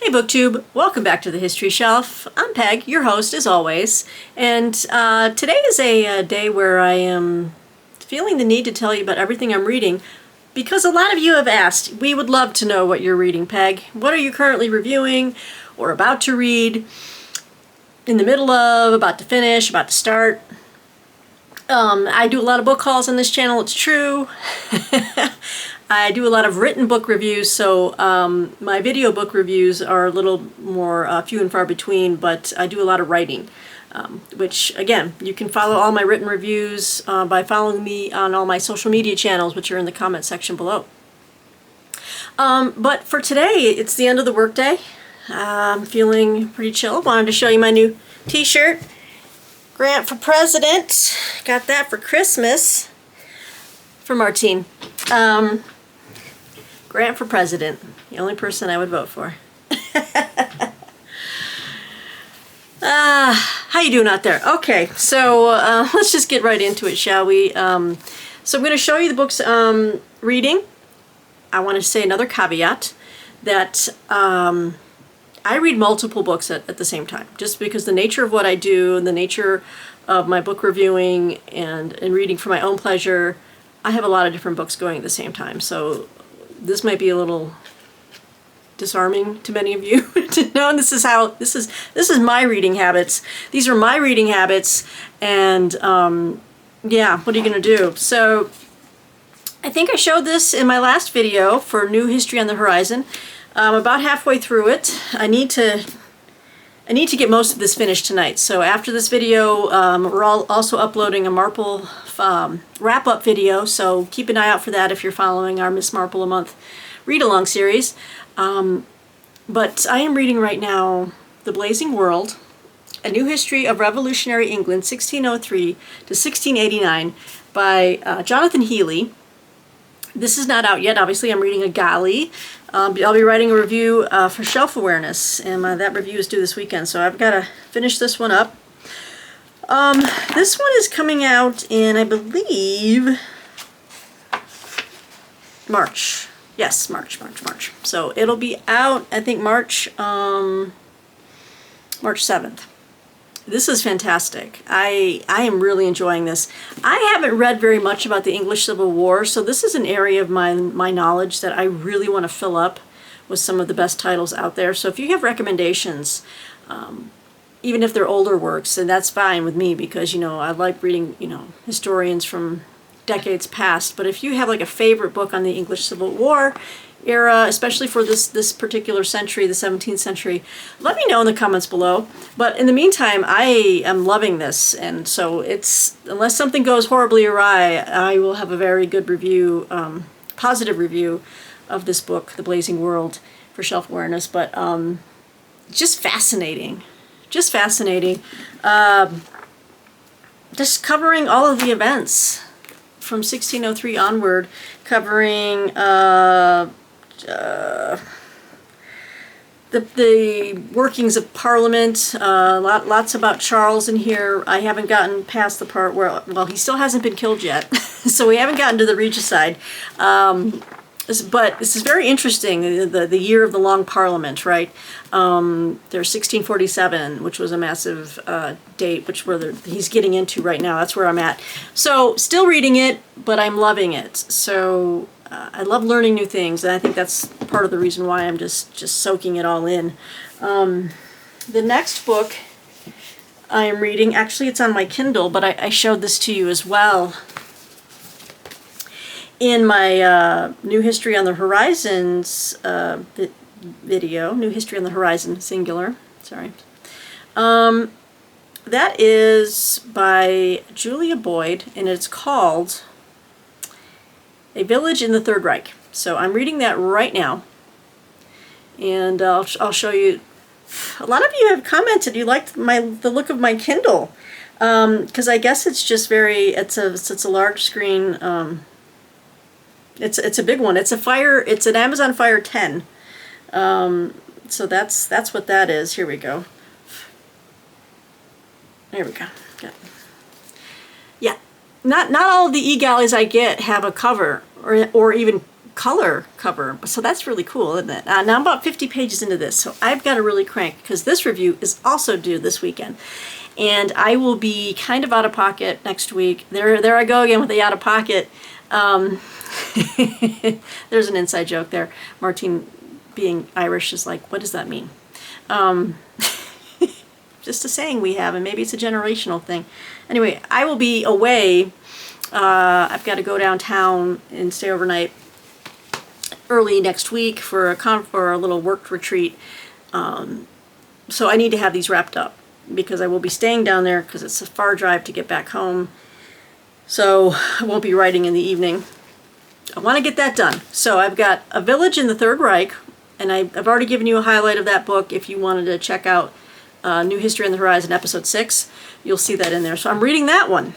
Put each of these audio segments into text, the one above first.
Hey BookTube, welcome back to the History Shelf. I'm Peg, your host as always, and today is a day where I am feeling the need to tell you about everything I'm reading because a lot of you have asked. We would love to know what you're reading, Peg. What are you currently reviewing or about to read, in the middle of, about to finish, about to start? I do a lot of book hauls on this channel, it's true. I do a lot of written book reviews, so my video book reviews are a little more few and far between, but I do a lot of writing, which, again, you can follow all my written reviews by following me on all my social media channels, which are in the comment section below. But for today, it's the end of the workday. I'm feeling pretty chill. Wanted to show you my new t-shirt. Grant for President. Got that for Christmas. For Martine. Grant for President. The only person I would vote for. How you doing out there? Okay, so let's just get right into it, shall we? So I'm going to show you the books reading. I want to say another caveat that I read multiple books at the same time, just because the nature of what I do and the nature of my book reviewing and reading for my own pleasure, I have a lot of different books going at the same time. So this might be a little disarming to many of you to know this is my reading habits. These are my reading habits, and yeah, what are you gonna do? So I think I showed this in my last video for New History on the Horizon. I'm about halfway through it. I need to get most of this finished tonight. So after this video, we're also uploading a Marple wrap-up video, so keep an eye out for that if you're following our Miss Marple a Month read-along series. But I am reading right now The Blazing World, A New History of Revolutionary England, 1603 to 1689, by Jonathan Healy. This is not out yet. Obviously, I'm reading a Gali. I'll be writing a review for Shelf Awareness, and that review is due this weekend, so I've got to finish this one up. This one is coming out in, I believe, March. Yes, March. So it'll be out, I think, March 7th. This is fantastic. I am really enjoying this. I haven't read very much about the English Civil War, so this is an area of my knowledge that I really want to fill up with some of the best titles out there. So if you have recommendations, even if they're older works, then that's fine with me, because, you know, I like reading, you know, historians from decades past. But if you have like a favorite book on the English Civil War era, especially for this particular century, the 17th century, let me know in the comments below. But in the meantime, I am loving this, and so it's, unless something goes horribly awry, I will have a very good review, positive review of this book, The Blazing World, for Shelf Awareness. But just fascinating. Just fascinating. Just covering all of the events from 1603 onward, covering the workings of Parliament, lots about Charles in here. I haven't gotten past the part where, well, he still hasn't been killed yet, so we haven't gotten to the regicide. But this is very interesting, the year of the Long Parliament, right? There's 1647, which was a massive date, which he's getting into right now. That's where I'm at. So still reading it, but I'm loving it. So I love learning new things, and I think that's part of the reason why I'm just soaking it all in. The next book I am reading, actually it's on my Kindle, but I showed this to you as well in my New History on the Horizons video. New History on the Horizon, singular, sorry. That is by Julia Boyd, and it's called A Village in the Third Reich. So I'm reading that right now, and I'll show you. A lot of you have commented you liked the look of my Kindle, because I guess it's just it's a large screen. It's a big one. It's an Amazon Fire 10. So that's what that is. Here we go. There we go. Good. Yeah. Not all of the e-galleys I get have a cover or even color cover. So that's really cool, isn't it? Now I'm about 50 pages into this, so I've got to really crank because this review is also due this weekend. And I will be kind of out of pocket next week. There I go again with the out of pocket. There's an inside joke there. Martine, being Irish, is like, what does that mean? Just a saying we have, and maybe it's a generational thing. Anyway, I will be away. I've got to go downtown and stay overnight early next week for a little work retreat. So I need to have these wrapped up because I will be staying down there because it's a far drive to get back home. So I won't be writing in the evening. I want to get that done. So I've got A Village in the Third Reich, and I've already given you a highlight of that book. If you wanted to check out New History on the Horizon, episode 6, you'll see that in there. So I'm reading that one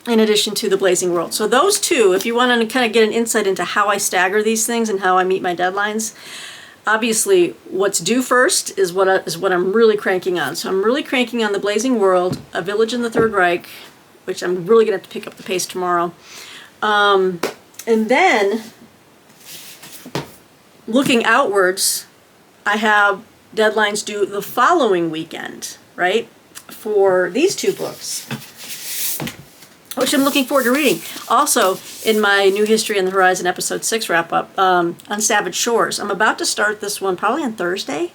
in addition to The Blazing World. So those two, if you want to kind of get an insight into how I stagger these things and how I meet my deadlines, obviously what's due first is what I'm really cranking on. So I'm really cranking on The Blazing World, A Village in the Third Reich, which I'm really going to have to pick up the pace tomorrow. And then, looking outwards, I have deadlines due the following weekend, right, for these two books, which I'm looking forward to reading. Also, in my New History on the Horizon episode 6 wrap-up, on Savage Shores. I'm about to start this one probably on Thursday,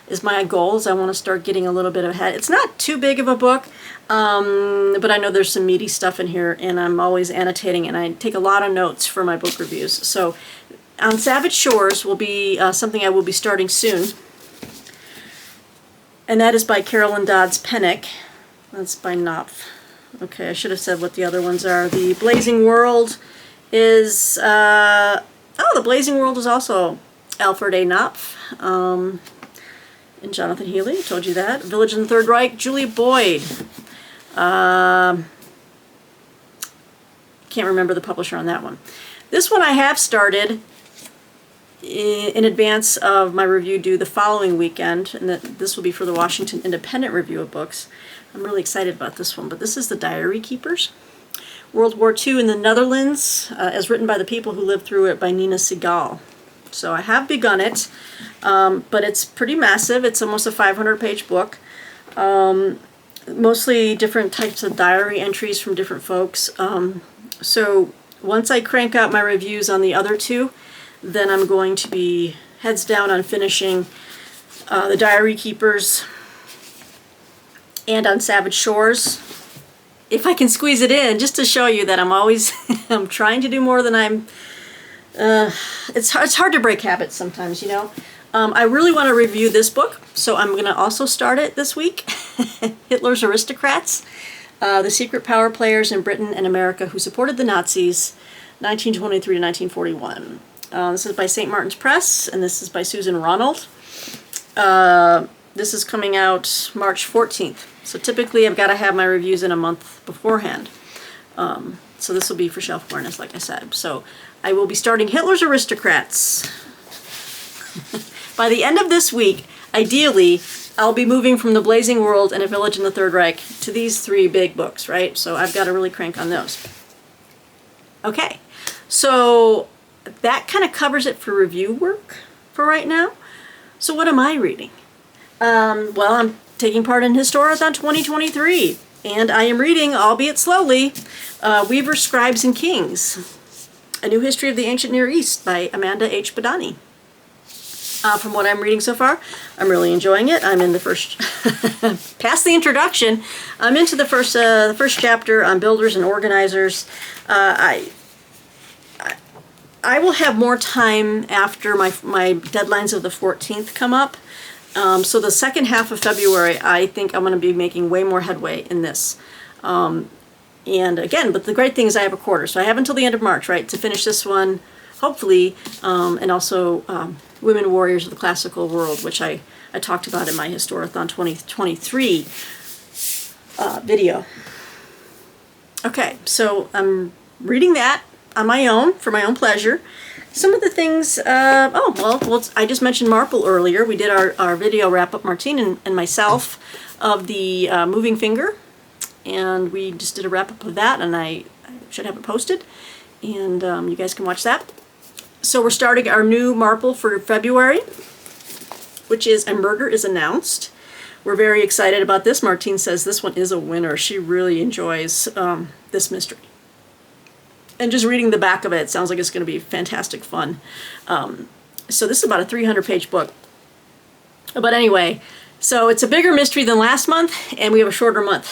is my goal. Is I want to start getting a little bit ahead. It's not too big of a book, but I know there's some meaty stuff in here, and I'm always annotating, and I take a lot of notes for my book reviews. So on Savage Shores will be something I will be starting soon, and that is by Carolyn Dodds Pennick. That's by Knopf. Okay, I should have said what the other ones are. The Blazing World is, The Blazing World is also Alfred A. Knopf and Jonathan Healy, I told you that. Village in the Third Reich, Julia Boyd. Can't remember the publisher on that one. This one I have started in advance of my review due the following weekend, and this will be for the Washington Independent Review of Books. I'm really excited about this one, but this is The Diary Keepers. World War II in the Netherlands, as written by the people who lived through it, by Nina Segal. So I have begun it, but it's pretty massive. It's almost a 500-page book. Mostly different types of diary entries from different folks. So once I crank out my reviews on the other two, then I'm going to be heads down on finishing The Diary Keepers and on Savage Shores, if I can squeeze it in, just to show you that I'm always I'm trying to do more than I'm. It's hard to break habits sometimes, you know. I really want to review this book, so I'm going to also start it this week. Hitler's Aristocrats, the secret power players in Britain and America who supported the Nazis, 1923 to 1941. This is by St. Martin's Press, and this is by Susan Ronald. This is coming out March 14th. So typically I've got to have my reviews in a month beforehand. So this will be for shelf awareness, like I said. So I will be starting Hitler's Aristocrats. By the end of this week, ideally, I'll be moving from The Blazing World and A Village in the Third Reich to these three big books, right? So I've got to really crank on those. Okay, so that kind of covers it for review work for right now. So what am I reading? Well, I'm taking part in Historathon 2023, and I am reading, albeit slowly, Weaver, Scribes, and Kings, A New History of the Ancient Near East by Amanda H. Badani. From what I'm reading so far, I'm really enjoying it. I'm in the first, past the introduction, I'm into the first chapter on builders and organizers. I will have more time after my deadlines of the 14th come up. So the second half of February, I think I'm going to be making way more headway in this. And again, but the great thing is I have a quarter, so I have until the end of March, right, to finish this one, hopefully, and also Women Warriors of the Classical World, which I talked about in my Historathon 2023 video. Okay, so I'm reading that on my own, for my own pleasure. Some of the things, I just mentioned Marple earlier. We did our video wrap-up, Martine and myself, of the Moving Finger, and we just did a wrap-up of that, and I should have it posted. and you guys can watch that. So we're starting our new Marple for February, which is A Murder is Announced. We're very excited about this. Martine says this one is a winner. She really enjoys this mystery. And just reading the back of it sounds like it's going to be fantastic fun. So this is about a 300-page book. But anyway, so it's a bigger mystery than last month, and we have a shorter month.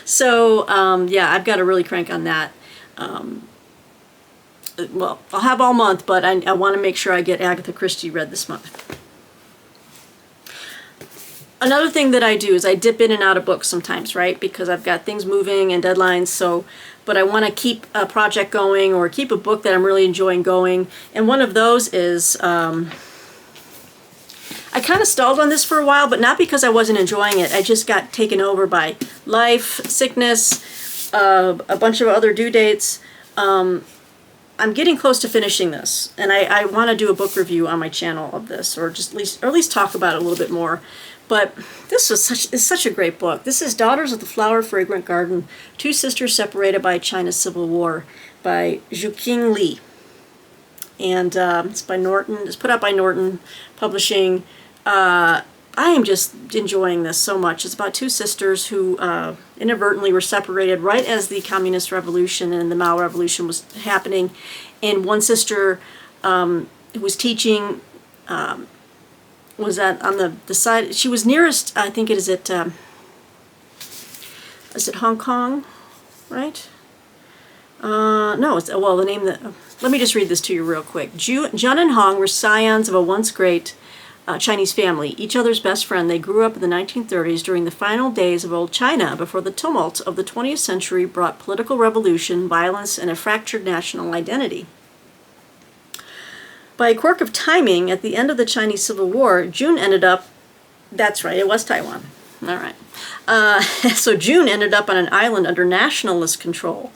So yeah, I've got to really crank on that. Well, I'll have all month, but I want to make sure I get Agatha Christie read this month. Another thing that I do is I dip in and out of books sometimes, right? Because I've got things moving and deadlines, so, but I want to keep a project going or keep a book that I'm really enjoying going. And one of those is, I kind of stalled on this for a while, but not because I wasn't enjoying it. I just got taken over by life, sickness, a bunch of other due dates. I'm getting close to finishing this, and I want to do a book review on my channel of this, or just at least talk about it a little bit more. But this is such a great book. This is Daughters of the Flower Fragrant Garden, Two Sisters Separated by China's Civil War by Zhuqing Li. And it's by Norton. It's put out by Norton Publishing. I am just enjoying this so much. It's about two sisters who inadvertently were separated right as the Communist Revolution and the Mao Revolution was happening. And one sister who was teaching was on the side. She was nearest, I think it is at Hong Kong, right? No, it's, well, the name that, let me just read this to you real quick. Jun and Hong were scions of a once great Chinese family, each other's best friend. They grew up in the 1930s during the final days of old China before the tumult of the 20th century brought political revolution, violence, and a fractured national identity. By a quirk of timing, at the end of the Chinese Civil War, June ended up, that's right, it was Taiwan. All right. So June ended up on an island under nationalist control.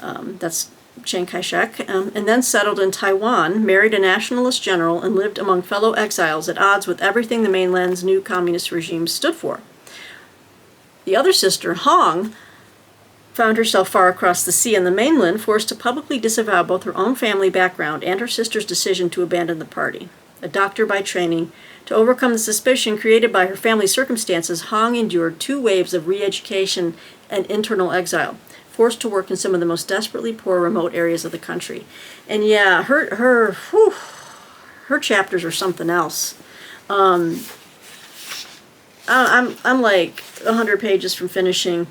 That's Chiang Kai-shek, and then settled in Taiwan, married a nationalist general, and lived among fellow exiles at odds with everything the mainland's new communist regime stood for. The other sister, Hong, found herself far across the sea on the mainland, forced to publicly disavow both her own family background and her sister's decision to abandon the party. A doctor by training, to overcome the suspicion created by her family's circumstances, Hong endured 2 waves of re-education and internal exile, forced to work in some of the most desperately poor remote areas of the country. And yeah, her chapters are something else. I'm like 100 pages from finishing,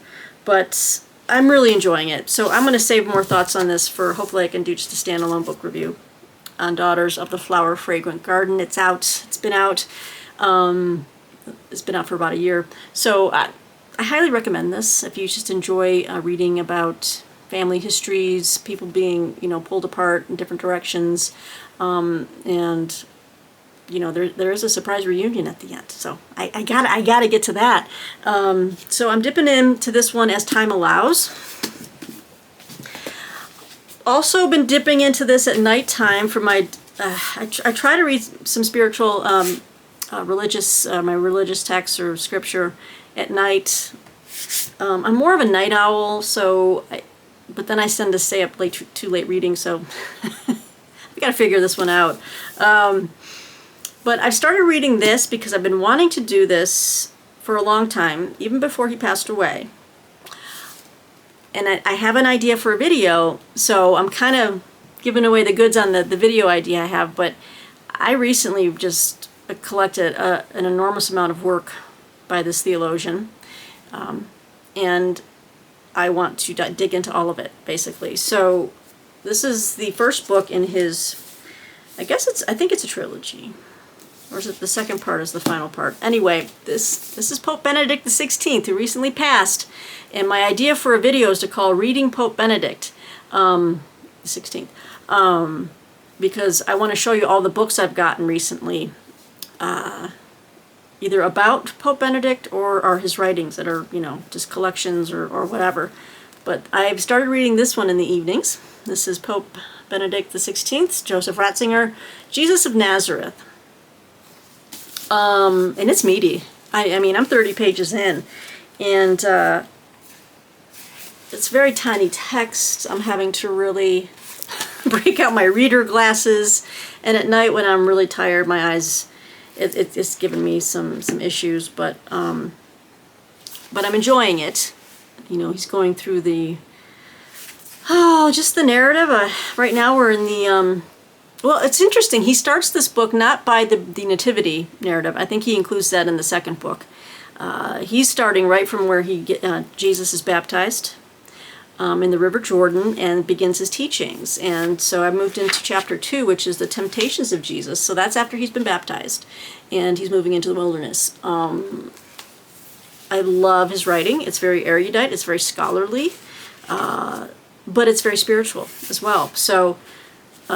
but I'm really enjoying it. So I'm going to save more thoughts on this for, hopefully I can do just a standalone book review on Daughters of the Flower Fragrant Garden. It's out. It's been out. It's been out for about a year. So I highly recommend this if you just enjoy reading about family histories, people being, pulled apart in different directions, and there is a surprise reunion at the end. So I gotta get to that. So I'm dipping into this one as time allows. Also been dipping into this at nighttime for my. I try to read some spiritual, religious, my religious texts or scripture at night. I'm more of a night owl, so but then I tend to stay up late, too late reading, so I gotta figure this one out. But I've started reading this because I've been wanting to do this for a long time, even before he passed away. And I have an idea for a video, so I'm kind of giving away the goods on the video idea I have, but I recently just collected an enormous amount of work by this theologian. And I want to dig into all of it, basically. So this is the first book in his, I think it's a trilogy. Or is it the second part is the final part? Anyway, this is Pope Benedict XVI, who recently passed. And my idea for a video is to call Reading Pope Benedict, the 16th. Because I want to show you all the books I've gotten recently, either about Pope Benedict or his writings that are, just collections or whatever. But I've started reading this one in the evenings. This is Pope Benedict XVI, Joseph Ratzinger, Jesus of Nazareth. And it's meaty. I mean, I'm 30 pages in, and it's very tiny text. I'm having to really break out my reader glasses. And at night when I'm really tired, my eyes, it's given me some issues, but I'm enjoying it. You know, he's going through just the narrative. Right now we're in the, well, it's interesting. He starts this book not by the nativity narrative. I think he includes that in the second book. He's starting right from where Jesus is baptized in the River Jordan and begins his teachings. And so I moved into chapter 2, which is the temptations of Jesus. So that's after he's been baptized and he's moving into the wilderness. I love his writing. It's very erudite. It's very scholarly, but it's very spiritual as well. So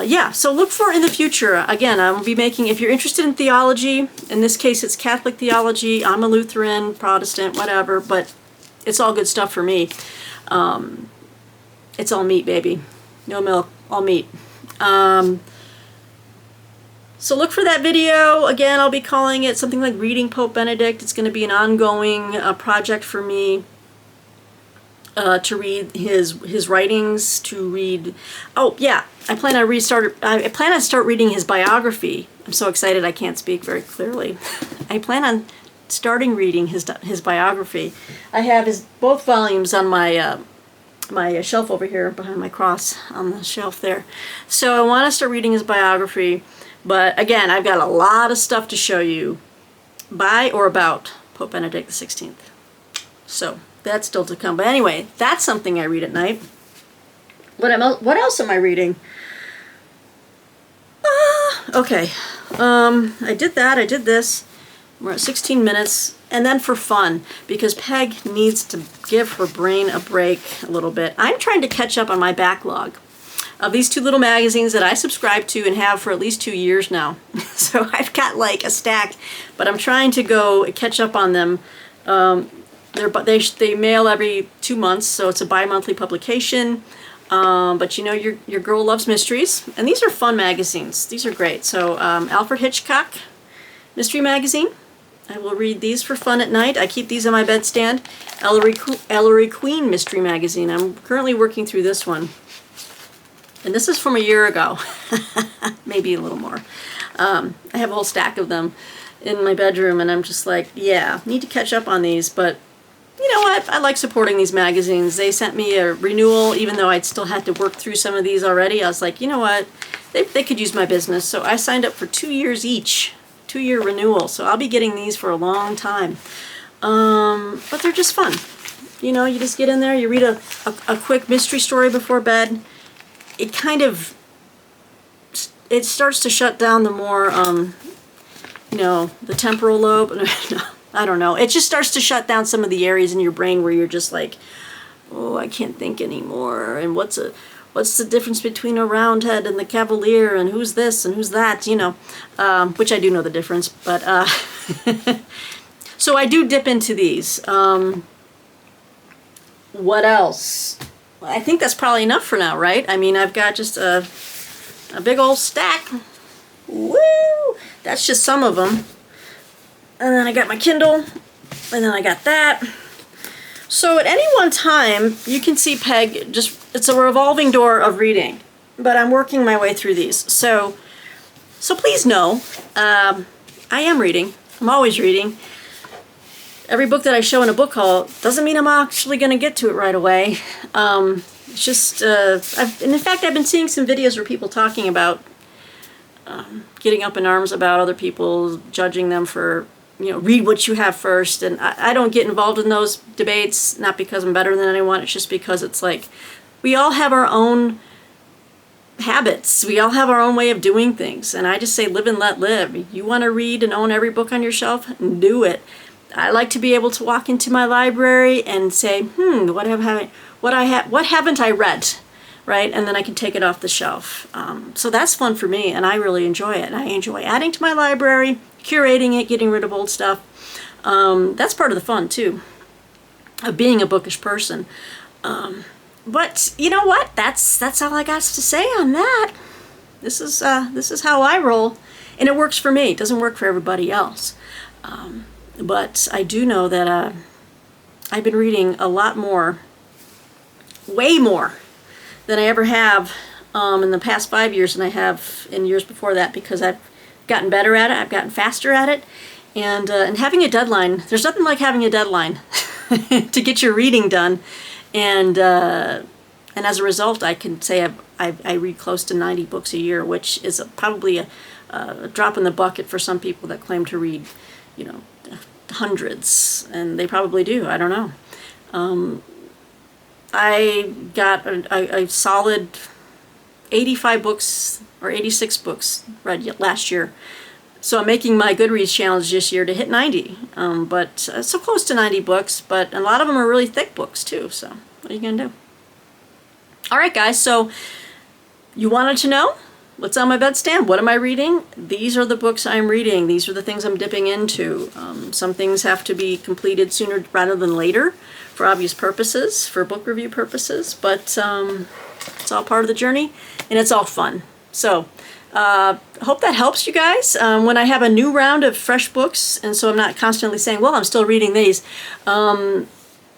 yeah, so look for in the future. Again, I'll be making, if you're interested in theology, in this case it's Catholic theology. I'm a Lutheran, Protestant, whatever, but it's all good stuff for me. It's all meat, baby. No milk, all meat. So look for that video. Again, I'll be calling it something like Reading Pope Benedict. It's going to be an ongoing project for me. To read his writings, to read. Oh yeah, I plan on start reading his biography. I'm so excited I can't speak very clearly. I plan on starting reading his biography. I have both volumes on my my shelf over here behind my cross on the shelf there. So I want to start reading his biography. But again, I've got a lot of stuff to show you by or about Pope Benedict XVI. So that's still to come. But anyway, that's something I read at night. What else am I reading? Okay. I did that. I did this. We're at 16 minutes. And then for fun, because Peg needs to give her brain a break a little bit. I'm trying to catch up on my backlog of these 2 little magazines that I subscribe to and have for at least 2 years now. So I've got like a stack, but I'm trying to go catch up on them. They mail every 2 months, so it's a bi-monthly publication. But you know, your girl loves mysteries, and these are fun magazines. These are great. So Alfred Hitchcock Mystery Magazine. I will read these for fun at night. I keep these on my bedstand. Ellery Queen Mystery Magazine. I'm currently working through this one. And this is from a year ago. Maybe a little more. I have a whole stack of them in my bedroom, and I'm just like, yeah, need to catch up on these. But you know what? I like supporting these magazines. They sent me a renewal, even though I'd still had to work through some of these already. I was like, you know what? They could use my business. So I signed up for 2 years each. 2-year renewal. So I'll be getting these for a long time. But they're just fun. You know, you just get in there, you read a quick mystery story before bed. It kind of, it starts to shut down the more, you know, the temporal lobe. I don't know. It just starts to shut down some of the areas in your brain where you're just like, oh, I can't think anymore. And what's the difference between a roundhead and the cavalier, and who's this and who's that, you know, which I do know the difference, but, so I do dip into these. What else? I think that's probably enough for now, right? I mean, I've got just a big old stack. Woo! That's just some of them. And then I got my Kindle, and then I got that. So at any one time, you can see Peg it's a revolving door of reading, but I'm working my way through these. So please know, I am reading. I'm always reading. Every book that I show in a book haul doesn't mean I'm actually going to get to it right away. It's just, and in fact, I've been seeing some videos where people talking about getting up in arms about other people, judging them for, you know, read what you have first. And I don't get involved in those debates, not because I'm better than anyone. It's just because it's like, we all have our own habits. We all have our own way of doing things. And I just say, live and let live. You want to read and own every book on your shelf? Do it. I like to be able to walk into my library and say, what haven't I read? Right? And then I can take it off the shelf. So that's fun for me, and I really enjoy it. And I enjoy adding to my library, curating it, getting rid of old stuff. That's part of the fun, too, of being a bookish person. But you know what? That's all I got to say on that. This is how I roll, and it works for me. It doesn't work for everybody else. But I do know that I've been reading a lot more, way more, than I ever have in the past 5 years than I have in years before that, because I've gotten better at it, I've gotten faster at it, and having a deadline. There's nothing like having a deadline to get your reading done, and as a result, I can say I read close to 90 books a year, which is probably a drop in the bucket for some people that claim to read, hundreds, and they probably do. I don't know. I got a solid 85 books or 86 books read last year. So I'm making my Goodreads challenge this year to hit 90, but so close to 90 books, but a lot of them are really thick books too, so what are you going to do? All right, guys, so you wanted to know what's on my bedstand? What am I reading? These are the books I'm reading. These are the things I'm dipping into. Some things have to be completed sooner rather than later for obvious purposes, for book review purposes, but it's all part of the journey, and it's all fun. So hope that helps you guys. When I have a new round of fresh books, and so I'm not constantly saying, well, I'm still reading these. Yeah,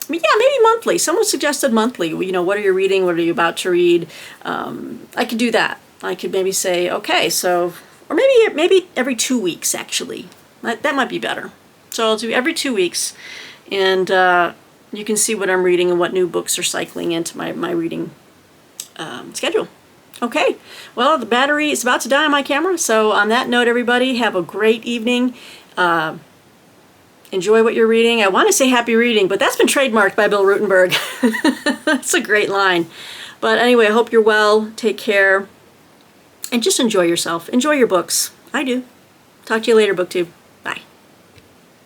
maybe monthly. Someone suggested monthly. What are you reading? What are you about to read? I could do that. I could maybe say, okay, so, or maybe every 2 weeks, actually. That might be better. So I'll do every 2 weeks, and you can see what I'm reading and what new books are cycling into my reading schedule. Okay, well, the battery is about to die on my camera, so on that note, everybody, have a great evening. Enjoy what you're reading. I want to say happy reading, but that's been trademarked by Bill Rutenberg. That's a great line. But anyway, I hope you're well. Take care. And just enjoy yourself. Enjoy your books. I do. Talk to you later, BookTube.